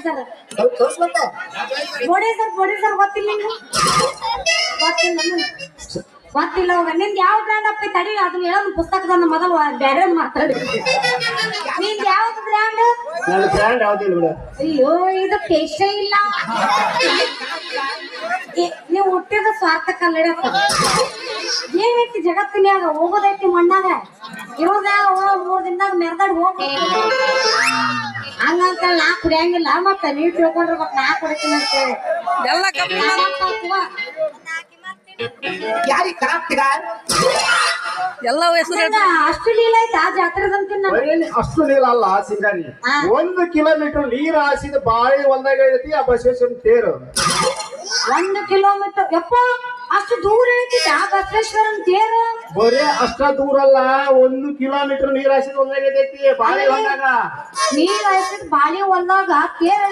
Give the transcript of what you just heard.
sir ಸ್ವಲ್ಪ ತೋರ್ಸ್ಬೇಕ ಬೋಡೆ sir ಗೊತ್ತಿಲ್ಲ ನಿಂಗೆ ಗೊತ್ತಿಲ್ಲ ಗೊತ್ತಿಲ್ಲ ಹೋಗ ನಿಂದು ಯಾವ ಬ್ರ್ಯಾಂಡ್ ಅಪ್ಪ ತಡಿ ಅದನ್ನ ಹೇಳೋದು ಪುಸ್ತಕದ ಮೊದಲು ಬೇರೆ ಮಾತಾಡಿ ನಿಂದು ಯಾವ್ದು ಬ್ರ್ಯಾಂಡ್ ನನ್ನ ಬ್ರ್ಯಾಂಡ್ ಯಾವ್ದಿಲ್ಲ ಬಿಡ ಅಯ್ಯೋ ಇದು ಟೇಸ್ಟೇ ಇಲ್ಲ ನೀವು ಹುಟ್ಟಿದ ಸ್ವಾರ್ಥ ಕಲ್ಲಡಪ್ಪ ಏನೈತಿ ಜಗತ್ತಿನ್ಯಾಗ ಹೋಗೋದೈತಿ ಮಣ್ಣಾಗ ಇವಾಗ 3 ದಿನದಾಗ ಮೆರ್ದಾಡ್ ಹೋಗಿ ಹಂಗಂತ ನಾ ಕುಡಿಯಂಗಿಲ್ಲ ಮತ್ತ ನೀವ್ ತಿಳ್ಕೊಂಡ್ರ ಮತ್ ನಾ ಕುಡಿತೀನಿ ಅಂತ ಹೇಳಿ ಯಾರಿಗೆ ಕರಾಕ್ತಿಗ ಎಲ್ಲ ಹೆಸರು ಅಷ್ಟು ಲೀಲ ಐತಾ ಜಾತ್ರೆದಂತ ಅಷ್ಟು ನೀರ ಅಲ್ಲ ಸಿಂಗಾರಿ 1 ಕಿಲೋಮೀಟರ್ ನೀರ್ ಹಾಸಿದ ಬಾಳಿ ಹೊಲ್ದಾಗ ಐತಿ ಆ ಬಸವೇಶ್ವರನ ತೇರು 1 ಕಿಲೋಮೀಟರ್ ಯಪ್ಪ ಅಷ್ಟು ದೂರ ಐತಿ ಬಸವೇಶ್ವರನ್ ತೇರು ಬರೇ ಅಷ್ಟ ದೂರ ಅಲ್ಲ 1 ಕಿಲೋಮೀಟರ್ ನೀರ್ ಹಾಸಿದ ಹೊಲ್ದಾಗ ಐತಿ ಬಾಳಿ ಹೊಲ್ದಾಗ ನೀರ್ ಹಾಸಿದ ಬಾಳಿ ಹೊಲ್ದಾಗ ತೇರು